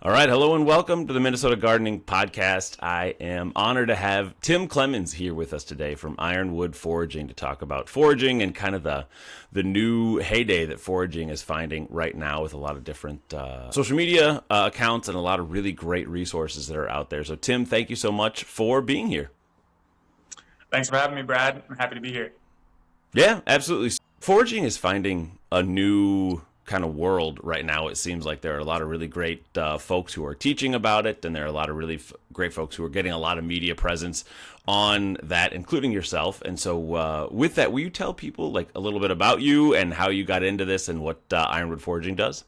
All right, hello and welcome to the Minnesota Gardening Podcast. I am honored to have Tim Clemens here with us today from Ironwood Foraging to talk about foraging and kind of the new heyday that foraging is finding right now with a lot of different social media accounts and a lot of really great resources that are out there. So Tim, thank you so much for being here. Thanks for having me, Brad. I'm happy to be here. Yeah, absolutely. Foraging is finding a new kind of world right now. It seems like there are a lot of really great folks who are teaching about it, and there are a lot of really great folks who are getting a lot of media presence on that, including yourself. And so with that, will you tell people like a little bit about you and how you got into this and what Ironwood Foraging does?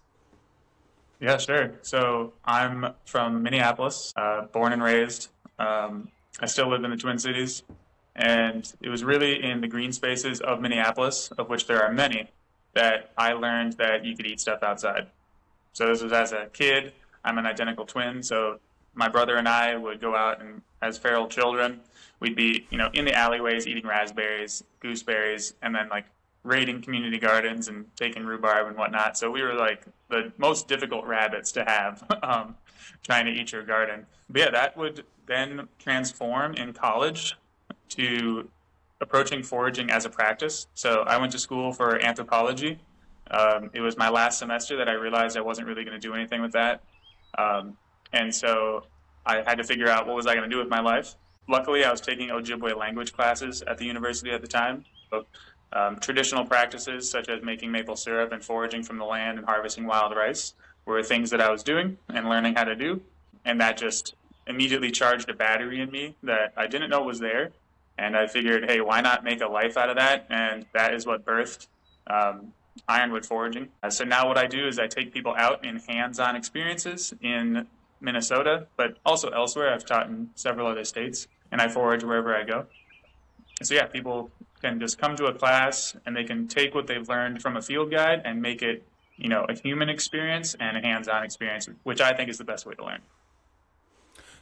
Yeah, sure. So I'm from Minneapolis, born and raised. I still live in the Twin Cities, and it was really in the green spaces of Minneapolis, of which there are many, that I learned that you could eat stuff outside. So this was as a kid. I'm an identical twin, so my brother and I would go out and, as feral children, we'd be, in the alleyways eating raspberries, gooseberries, and then like raiding community gardens and taking rhubarb and whatnot. So we were like the most difficult rabbits to have, trying to eat your garden. But yeah, that would then transform in college to approaching foraging as a practice. So I went to school for anthropology. It was my last semester that I realized I wasn't really going to do anything with that. And so I had to figure out what was I going to do with my life. Luckily, I was taking Ojibwe language classes at the university at the time. So, traditional practices such as making maple syrup and foraging from the land and harvesting wild rice were things that I was doing and learning how to do. And that just immediately charged a battery in me that I didn't know was there. And I figured, hey, why not make a life out of that? And that is what birthed Ironwood Foraging. So now what I do is I take people out in hands-on experiences in Minnesota, but also elsewhere. I've taught in several other states, and I forage wherever I go. So yeah, people can just come to a class and they can take what they've learned from a field guide and make it, a human experience and a hands-on experience, which I think is the best way to learn.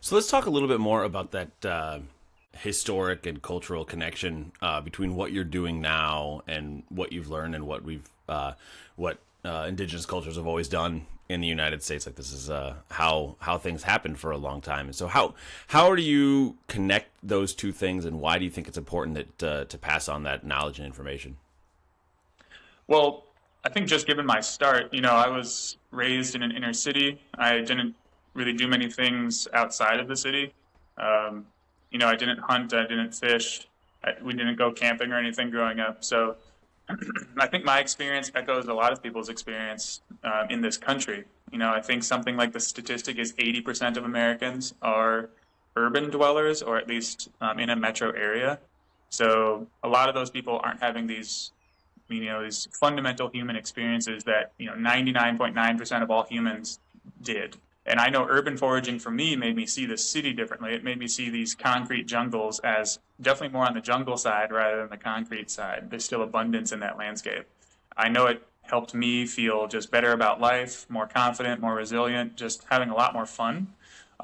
So let's talk a little bit more about that historic and cultural connection between what you're doing now and what you've learned and what indigenous cultures have always done in the United States. Like this is how things happened for a long time. And so how do you connect those two things, and why do you think it's important that to pass on that knowledge and information? Well, I think just given my start, I was raised in an inner city. I didn't really do many things outside of the city. I didn't hunt, I didn't fish, we didn't go camping or anything growing up. So I think my experience echoes a lot of people's experience in this country. I think something like the statistic is 80% of Americans are urban dwellers, or at least in a metro area. So a lot of those people aren't having these fundamental human experiences that 99.9% of all humans did. And I know urban foraging for me made me see the city differently. It made me see these concrete jungles as definitely more on the jungle side rather than the concrete side. There's still abundance in that landscape. I know it helped me feel just better about life, more confident, more resilient, just having a lot more fun.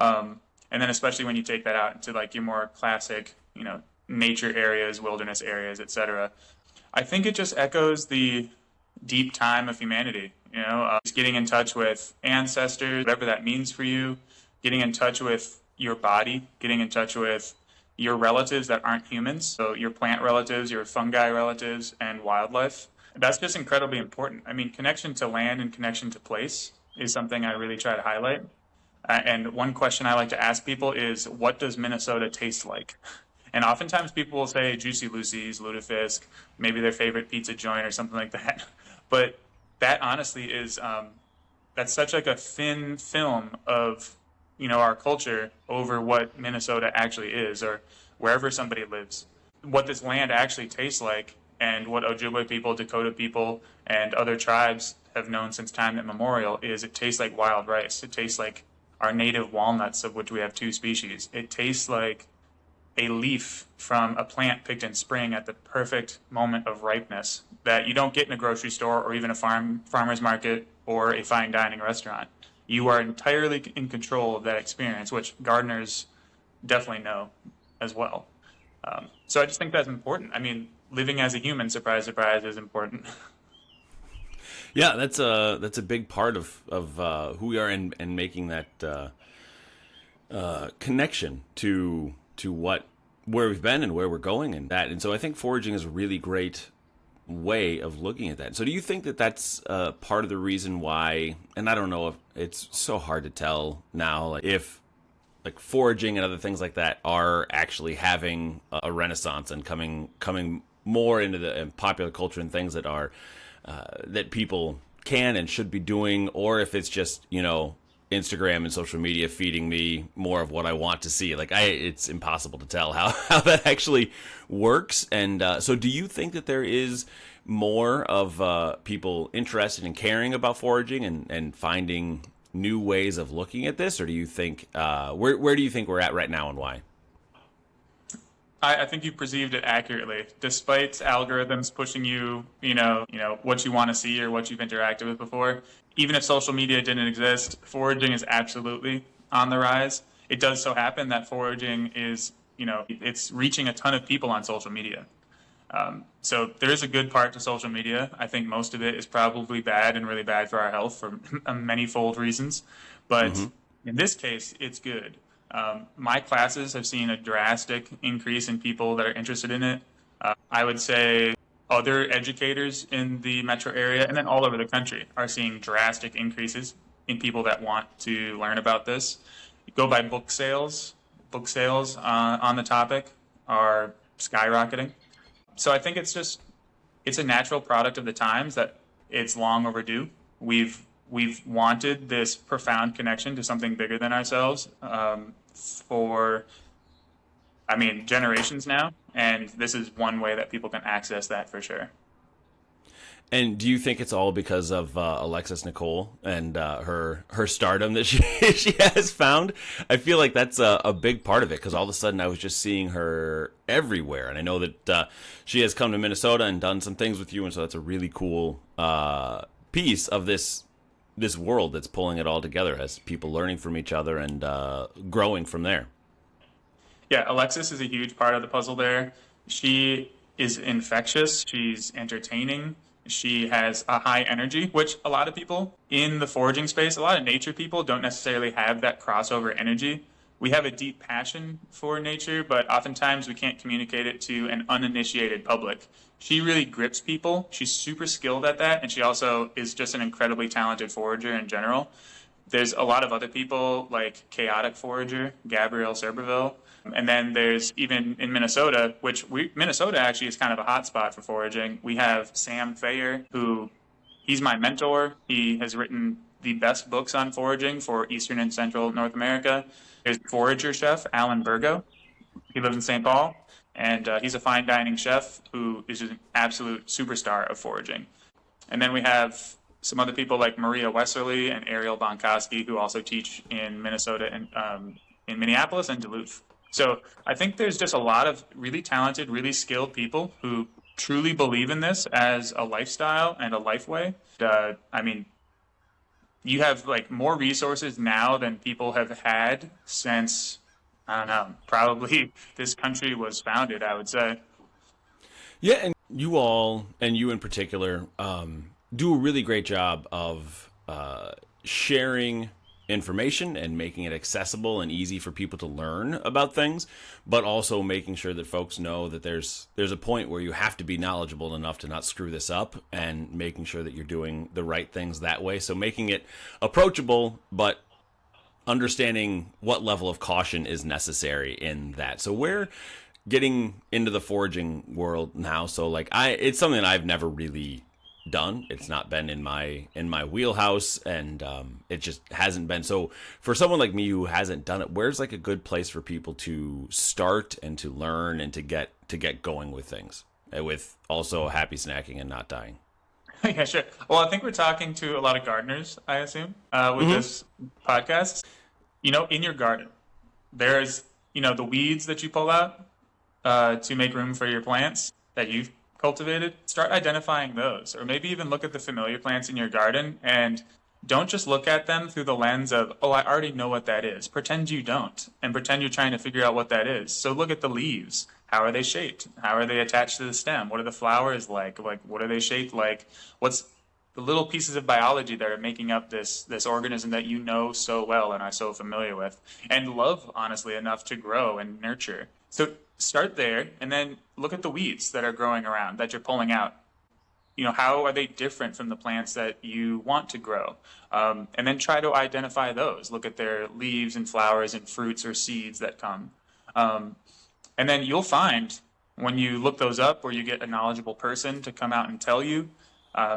And then especially when you take that out into like your more classic, nature areas, wilderness areas, etc. I think it just echoes the deep time of humanity. Just getting in touch with ancestors, whatever that means for you, getting in touch with your body, getting in touch with your relatives that aren't humans, so your plant relatives, your fungi relatives, and wildlife. That's just incredibly important. I mean, connection to land and connection to place is something I really try to highlight. And one question I like to ask people is, what does Minnesota taste like? And oftentimes people will say Juicy Lucy's, Lutefisk, maybe their favorite pizza joint or something like that. But that honestly is, that's such like a thin film of, our culture over what Minnesota actually is, or wherever somebody lives. What this land actually tastes like, and what Ojibwe people, Dakota people, and other tribes have known since time immemorial is it tastes like wild rice. It tastes like our native walnuts, of which we have two species. It tastes like a leaf from a plant picked in spring at the perfect moment of ripeness that you don't get in a grocery store or even a farmer's market or a fine dining restaurant. You are entirely in control of that experience, which gardeners definitely know as well. So I just think that's important. I mean, living as a human, surprise, surprise, is important. Yeah, that's a big part of who we are, and making that connection to what where we've been and where we're going and that. And so I think foraging is a really great way of looking at that. So do you think that that's part of the reason why? And I don't know if it's so hard to tell now, like if like foraging and other things like that are actually having a renaissance and coming more into the popular culture and things that are that people can and should be doing, or if it's just Instagram and social media feeding me more of what I want to see. Like it's impossible to tell how that actually works. And so, do you think that there is more of people interested in caring about foraging and finding new ways of looking at this, or do you think where do you think we're at right now and why? I think you perceived it accurately. Despite algorithms pushing you, what you want to see or what you've interacted with before, even if social media didn't exist, foraging is absolutely on the rise. It does so happen that foraging is, it's reaching a ton of people on social media. So there is a good part to social media. I think most of it is probably bad and really bad for our health for many-fold reasons. But in this case, it's good. My classes have seen a drastic increase in people that are interested in it. I would say other educators in the metro area and then all over the country are seeing drastic increases in people that want to learn about this. Go by book sales. Book sales on the topic are skyrocketing. So I think it's a natural product of the times that it's long overdue. We've wanted this profound connection to something bigger than ourselves for, generations now, and this is one way that people can access that for sure. And do you think it's all because of Alexis Nicole and her stardom that she she has found? I feel like that's a big part of it, because all of a sudden I was just seeing her everywhere, and I know that she has come to Minnesota and done some things with you, and so that's a really cool piece of this world that's pulling it all together, as people learning from each other and growing from there. Yeah, Alexis is a huge part of the puzzle there. She is infectious. She's entertaining. She has a high energy, which a lot of people in the foraging space, a lot of nature people don't necessarily have that crossover energy. We have a deep passion for nature, but oftentimes we can't communicate it to an uninitiated public. She really grips people. She's super skilled at that, and she also is just an incredibly talented forager in general. There's a lot of other people like chaotic forager, Gabrielle Serberville. And then there's even in Minnesota, Minnesota actually is kind of a hotspot for foraging. We have Sam Thayer, he's my mentor. He has written the best books on foraging for Eastern and Central North America. There's forager chef Alan Burgo. He lives in St. Paul, and he's a fine dining chef who is an absolute superstar of foraging. And then we have some other people like Maria Westerly and Ariel Bonkoski, who also teach in Minnesota and in Minneapolis and Duluth. So I think there's just a lot of really talented, really skilled people who truly believe in this as a lifestyle and a life way. You have like more resources now than people have had since, I don't know, probably this country was founded, I would say. Yeah, and you all, and you in particular, do a really great job of sharing information and making it accessible and easy for people to learn about things, but also making sure that folks know that there's a point where you have to be knowledgeable enough to not screw this up, and making sure that you're doing the right things that way. So making it approachable, but understanding what level of caution is necessary in that. So we're getting into the foraging world now. So like it's something that I've never really done. It's not been in my wheelhouse, and it just hasn't been. So for someone like me who hasn't done it, where's like a good place for people to start and to learn and to get going with things, with also happy snacking and not dying? Yeah, sure. Well, I think we're talking to a lot of gardeners, I assume, with this podcast. In your garden, there's, the weeds that you pull out to make room for your plants that you've cultivated. Start identifying those, or maybe even look at the familiar plants in your garden and don't just look at them through the lens of, oh, I already know what that is. Pretend you don't, and pretend you're trying to figure out what that is. So look at the leaves. How are they shaped? How are they attached to the stem? What are the flowers like? Like, what are they shaped like? What's the little pieces of biology that are making up this organism that you know so well and are so familiar with and love honestly enough to grow and nurture. So start there and then look at the weeds that are growing around that you're pulling out. How are they different from the plants that you want to grow? And then try to identify those. Look at their leaves and flowers and fruits or seeds that come. And then you'll find when you look those up or you get a knowledgeable person to come out and tell you,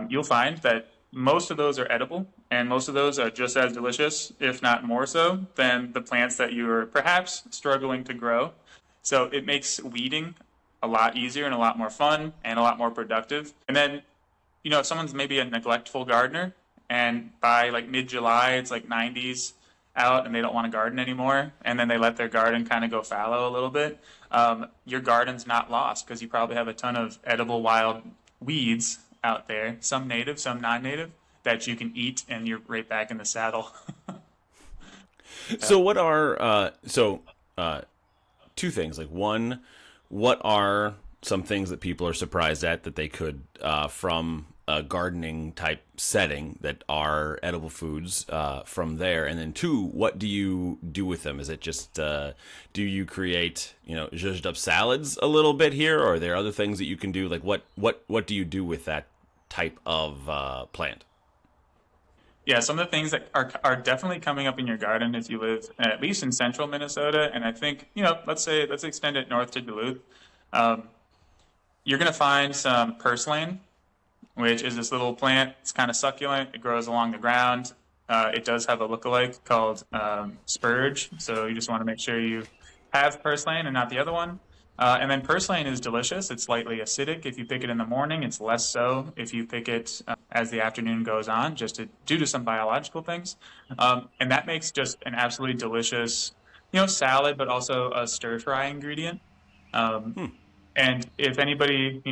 you'll find that most of those are edible and most of those are just as delicious, if not more so, than the plants that you're perhaps struggling to grow. So it makes weeding a lot easier and a lot more fun and a lot more productive. And then, if someone's maybe a neglectful gardener and by like mid-July, it's like 90s out and they don't want to garden anymore, and then they let their garden kind of go fallow a little bit, your garden's not lost because you probably have a ton of edible wild weeds out there, some native, some non-native, that you can eat and you're right back in the saddle. So what are two things? Like one, what are some things that people are surprised at that they could from a gardening type setting that are edible foods from there? And then two, what do you do with them? Is it just do you create zhuzhed up salads a little bit here, or are there other things that you can do? Like what do you do with that type of plant? Yeah, some of the things that are definitely coming up in your garden if you live at least in central Minnesota, and I think let's extend it north to Duluth. You're going to find some purslane, which is this little plant. It's kind of succulent. It grows along the ground. It does have a lookalike called spurge, so you just want to make sure you have purslane and not the other one. And then purslane is delicious. It's slightly acidic if you pick it in the morning. It's less so if you pick it as the afternoon goes on, due to some biological things. And that makes just an absolutely delicious, salad, but also a stir-fry ingredient. And if anybody,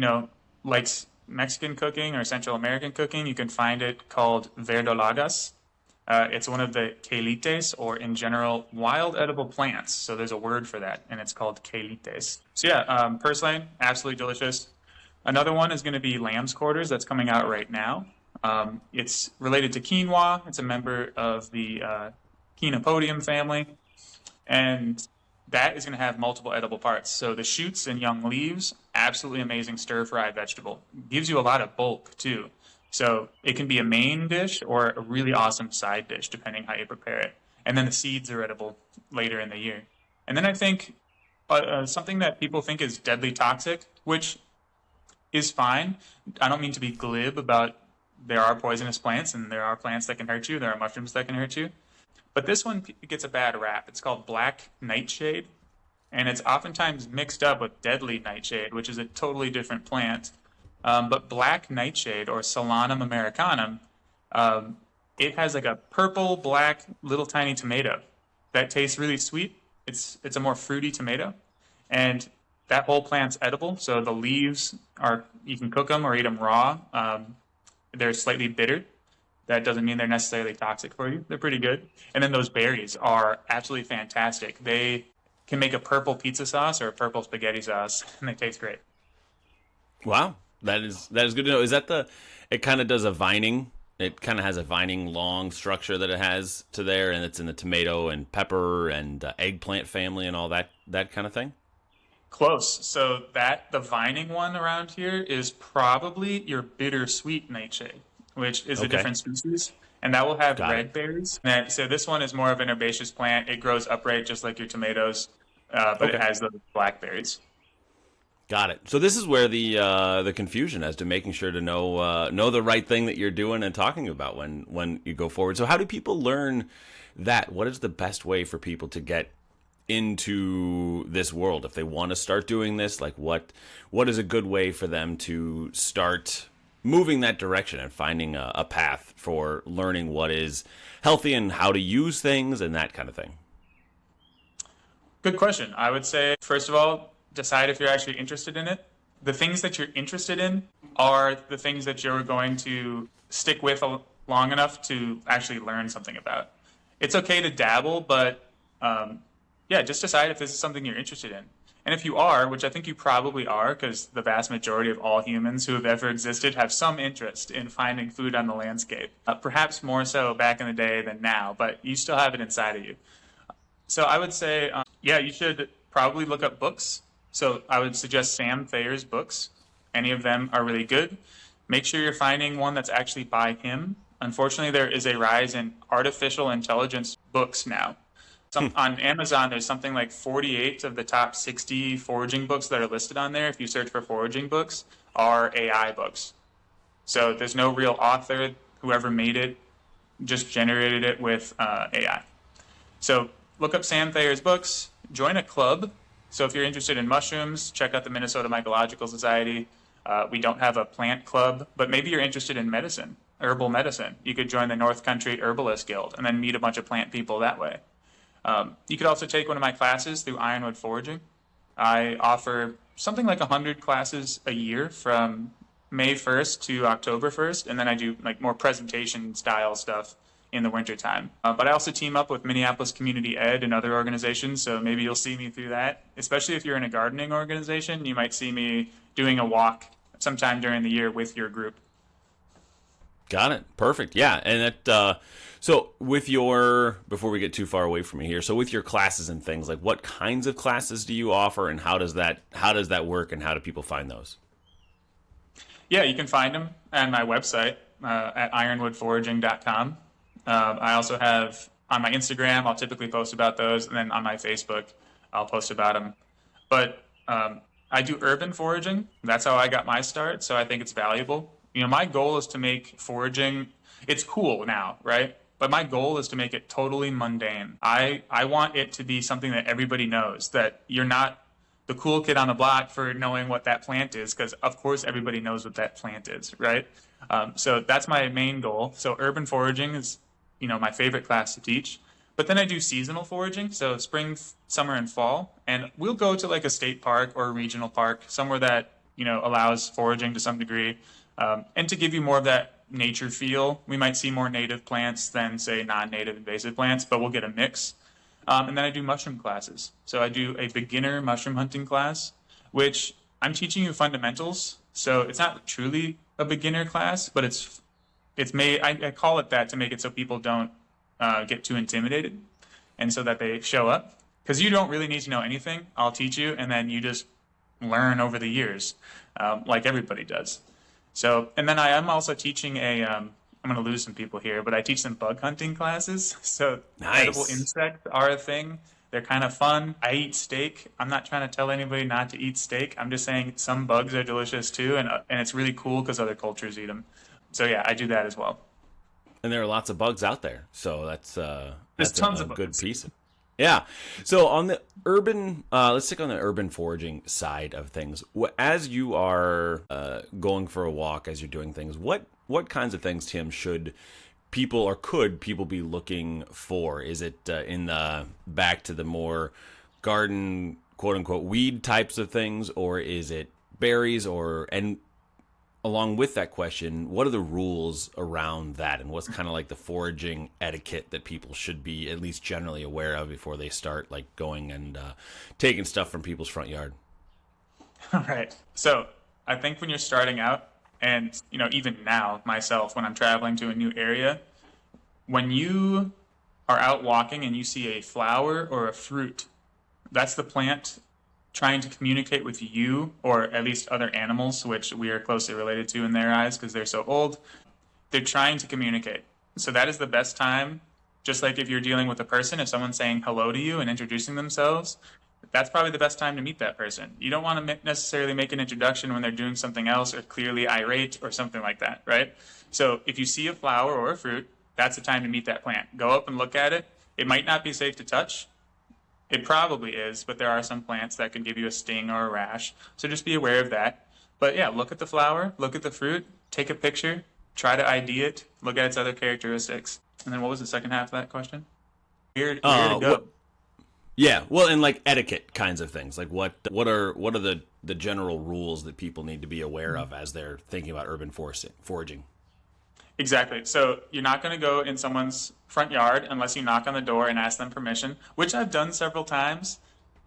likes Mexican cooking or Central American cooking, you can find it called verdolagas. It's one of the quelites, or in general, wild edible plants. So there's a word for that, and it's called quelites. So yeah, purslane, absolutely delicious. Another one is going to be lamb's quarters that's coming out right now. It's related to quinoa. It's a member of the Quinopodium family. And that is going to have multiple edible parts. So the shoots and young leaves, absolutely amazing stir-fry vegetable. Gives you a lot of bulk, too. So it can be a main dish or a really awesome side dish, depending how you prepare it. And then the seeds are edible later in the year. And then I think something that people think is deadly toxic, which is fine. I don't mean to be glib about there are poisonous plants and there are plants that can hurt you. There are mushrooms that can hurt you. But this one gets a bad rap. It's called black nightshade, and it's oftentimes mixed up with deadly nightshade, which is a totally different plant. But black nightshade, or Solanum americanum, it has like a purple, black, little tiny tomato that tastes really sweet. It's a more fruity tomato, and that whole plant's edible. So the leaves you can cook them or eat them raw. They're slightly bitter. That doesn't mean they're necessarily toxic for you. They're pretty good. And then those berries are absolutely fantastic. They can make a purple pizza sauce or a purple spaghetti sauce, and they taste great. Wow, that is good to know. Is that it kind of does a vining? It kind of has a vining long structure that it has to there, and it's in the tomato and pepper and eggplant family and all that kind of thing? Close. So the vining one around here is probably your bittersweet nightshade, which is a different species, and that will have red berries. So this one is more of an herbaceous plant. It grows upright just like your tomatoes, but it has the blackberries. Got it. So this is where the confusion as to making sure to know the right thing that you're doing and talking about when you go forward. So how do people learn that? What is the best way for people to get into this world if they want to start doing this? Like what is a good way for them to start moving that direction and finding a path for learning what is healthy and how to use things and that kind of thing? Good question. I would say, first of all, decide if you're actually interested in it. The things that you're interested in are the things that you're going to stick with long enough to actually learn something about. It's okay to dabble, but just decide if this is something you're interested in. And if you are, which I think you probably are, because the vast majority of all humans who have ever existed have some interest in finding food on the landscape, perhaps more so back in the day than now, but you still have it inside of you. So I would say, yeah, you should probably look up books. So I would suggest Sam Thayer's books. Any of them are really good. Make sure you're finding one that's actually by him. Unfortunately, there is a rise in artificial intelligence books now. On Amazon, there's something like 48 of the top 60 foraging books that are listed on there. If you search for foraging books, are AI books. So there's no real author. Whoever made it just generated it with AI. So look up Sam Thayer's books, join a club. So if you're interested in mushrooms, check out the Minnesota Mycological Society. We don't have a plant club, but maybe you're interested in medicine, herbal medicine. You could join the North Country Herbalist Guild and then meet a bunch of plant people that way. You could also take one of my classes through Ironwood Foraging. I offer something like 100 classes a year from May 1st to October 1st, and then I do like more presentation style stuff in the wintertime. But I also team up with Minneapolis Community Ed and other organizations, so maybe you'll see me through that. Especially if you're in a gardening organization, you might see me doing a walk sometime during the year with your group. Got it. Perfect. Yeah. And that, so with your, before we get too far away from you here, so with your classes and things, like what kinds of classes do you offer and how does that work and how do people find those? Yeah, you can find them on my website at ironwoodforaging.com. I also have on my Instagram, I'll typically post about those, and then on my Facebook, I'll post about them. But I do urban foraging. That's how I got my start, so I think it's valuable. My goal is to make foraging, it's cool now, right? But my goal is to make it totally mundane. I want it to be something that everybody knows, that you're not the cool kid on the block for knowing what that plant is, because of course everybody knows what that plant is, right? So that's my main goal. So urban foraging is, my favorite class to teach. But then I do seasonal foraging, so spring, summer, and fall. And we'll go to like a state park or a regional park, somewhere that, allows foraging to some degree. And to give you more of that nature feel, we might see more native plants than, say, non-native invasive plants, but we'll get a mix. And then I do mushroom classes. So I do a beginner mushroom hunting class, which I'm teaching you fundamentals. So it's not truly a beginner class, but it's made, I call it that to make it so people don't get too intimidated and so that they show up. Because you don't really need to know anything. I'll teach you, and then you just learn over the years, like everybody does. So, and then I am also teaching I'm going to lose some people here, but I teach them bug hunting classes. So nice. Edible insects are a thing. They're kind of fun. I eat steak. I'm not trying to tell anybody not to eat steak. I'm just saying some bugs are delicious too, and it's really cool because other cultures eat them. So yeah, I do that as well. And there are lots of bugs out there, so that's tons a of good bugs. Piece. Yeah. So on the urban, let's stick on the urban foraging side of things. As you are going for a walk, as you're doing things, what kinds of things, Tim, should people or could people be looking for? Is it in the back to the more garden, quote unquote, weed types of things, or is it berries? And along with that question, what are the rules around that, and what's kind of like the foraging etiquette that people should be at least generally aware of before they start like going and taking stuff from people's front yard? All right. So I think when you're starting out, and even now myself, when I'm traveling to a new area, when you are out walking and you see a flower or a fruit, that's the plant trying to communicate with you, or at least other animals, which we are closely related to in their eyes because they're so old. They're trying to communicate. So that is the best time. Just like if you're dealing with a person, if someone's saying hello to you and introducing themselves, that's probably the best time to meet that person. You don't want to necessarily make an introduction when they're doing something else or clearly irate or something like that, right? So if you see a flower or a fruit, that's the time to meet that plant. Go up and look at it. It might not be safe to touch. It probably is, but there are some plants that can give you a sting or a rash. So just be aware of that. But yeah, look at the flower, look at the fruit, take a picture, try to ID it, look at its other characteristics. And then what was the second half of that question? Where to go? Yeah, well, and like etiquette kinds of things. Like what are the general rules that people need to be aware of as they're thinking about urban foraging? Exactly. So you're not going to go in someone's front yard unless you knock on the door and ask them permission, which I've done several times.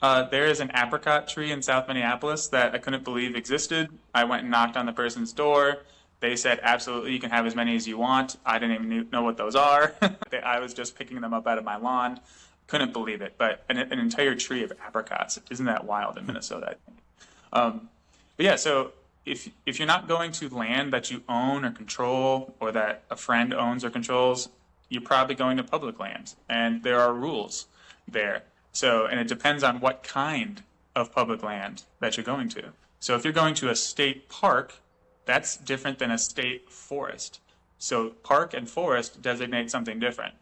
There is an apricot tree in South Minneapolis that I couldn't believe existed. I went and knocked on the person's door. They said, absolutely, you can have as many as you want. I didn't even know what those are. I was just picking them up out of my lawn. Couldn't believe it. But an entire tree of apricots. Isn't that wild in Minnesota, I think? But yeah, so if you're not going to land that you own or control or that a friend owns or controls, you're probably going to public land. And there are rules there. So, and it depends on what kind of public land that you're going to. So if you're going to a state park, that's different than a state forest. So park and forest designate something different.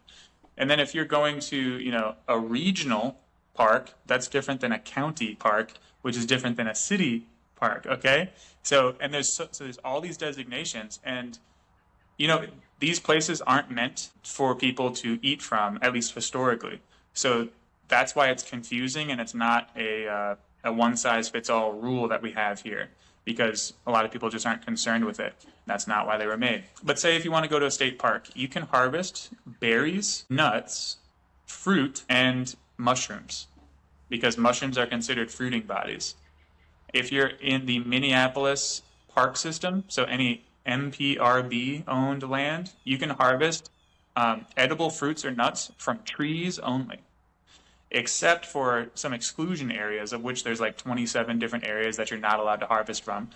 And then if you're going to, a regional park, that's different than a county park, which is different than a city park, okay? So, and so there's all these designations, and, these places aren't meant for people to eat from, at least historically. So that's why it's confusing, and it's not a one-size-fits-all rule that we have here, because a lot of people just aren't concerned with it. That's not why they were made. But say if you want to go to a state park, you can harvest berries, nuts, fruit, and mushrooms, because mushrooms are considered fruiting bodies. If you're in the Minneapolis park system, so any MPRB-owned land, you can harvest edible fruits or nuts from trees only, except for some exclusion areas, of which there's like 27 different areas that you're not allowed to harvest from.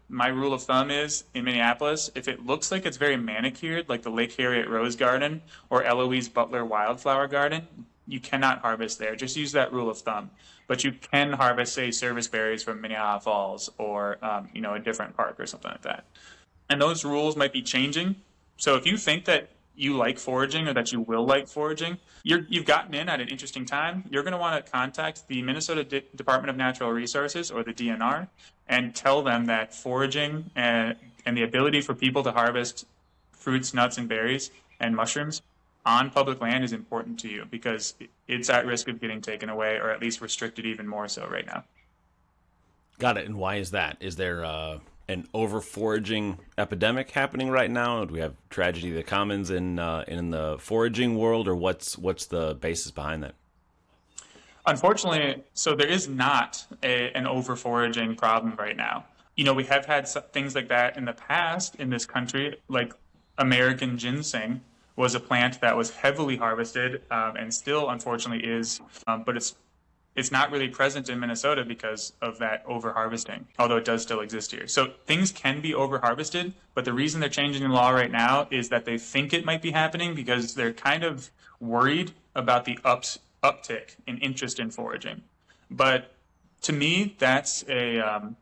My rule of thumb is, in Minneapolis, if it looks like it's very manicured, like the Lake Harriet Rose Garden or Eloise Butler Wildflower Garden, you cannot harvest there. Just use that rule of thumb. But you can harvest, say, service berries from Minnehaha Falls or, a different park or something like that. And those rules might be changing. So if you think that you like foraging or that you will like foraging, you've gotten in at an interesting time. You're going to want to contact the Minnesota Department of Natural Resources, or the DNR, and tell them that foraging and the ability for people to harvest fruits, nuts, and berries and mushrooms on public land is important to you, because it's at risk of getting taken away, or at least restricted even more so right now. Got it. And why is that? Is there an over-foraging epidemic happening right now? Do we have tragedy of the commons in the foraging world, or what's the basis behind that? Unfortunately, so there is not an over-foraging problem right now. We have had things like that in the past in this country, like American ginseng was a plant that was heavily harvested and still, unfortunately, is, but it's not really present in Minnesota because of that over-harvesting, although it does still exist here. So things can be over-harvested, but the reason they're changing the law right now is that they think it might be happening because they're kind of worried about the uptick in interest in foraging. But to me, they're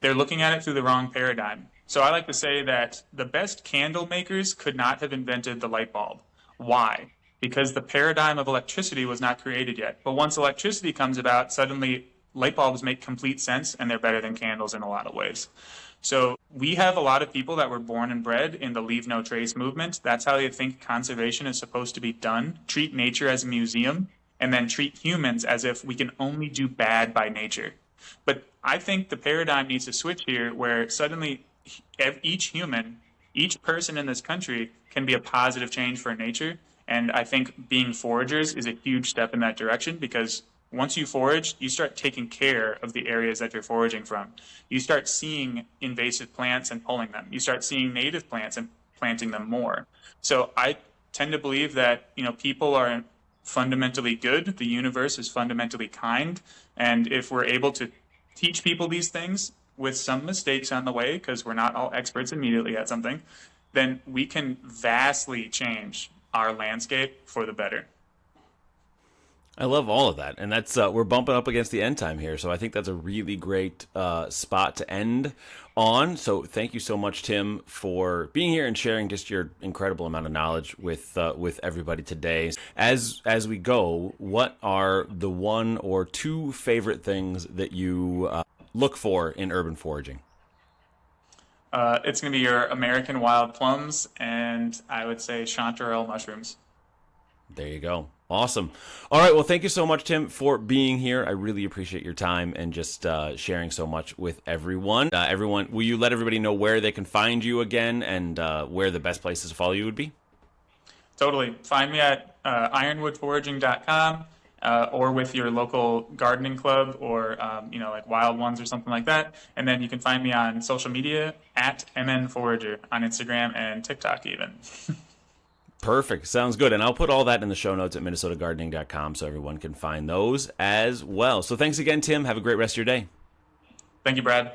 looking at it through the wrong paradigm. So I like to say that the best candle makers could not have invented the light bulb. Why? Because the paradigm of electricity was not created yet. But once electricity comes about, suddenly light bulbs make complete sense, and they're better than candles in a lot of ways. So we have a lot of people that were born and bred in the Leave No Trace movement. That's how they think conservation is supposed to be done. Treat nature as a museum, and then treat humans as if we can only do bad by nature. But I think the paradigm needs to switch here, where suddenly each person in this country can be a positive change for nature. And I think being foragers is a huge step in that direction, because once you forage, you start taking care of the areas that you're foraging from. You start seeing invasive plants and pulling them. You start seeing native plants and planting them more. So I tend to believe that, people are fundamentally good. The universe is fundamentally kind. And if we're able to teach people these things with some mistakes on the way, because we're not all experts immediately at something, then we can vastly change our landscape for the better. I love all of that, and that's we're bumping up against the end time here, so I think that's a really great spot to end on. So thank you so much, Tim, for being here and sharing just your incredible amount of knowledge with everybody today. As we go, what are the one or two favorite things that you look for in urban foraging? It's going to be your American wild plums, and I would say chanterelle mushrooms. There you go. Awesome. All right. Well, thank you so much, Tim, for being here. I really appreciate your time and just sharing so much with everyone. Will you let everybody know where they can find you again, and where the best places to follow you would be? Totally. Find me at ironwoodforaging.com. or with your local gardening club or like Wild Ones or something like that. And then you can find me on social media at MNForager on Instagram and TikTok even. Perfect. Sounds good. And I'll put all that in the show notes at minnesotagardening.com so everyone can find those as well. So thanks again, Tim. Have a great rest of your day. Thank you, Brad.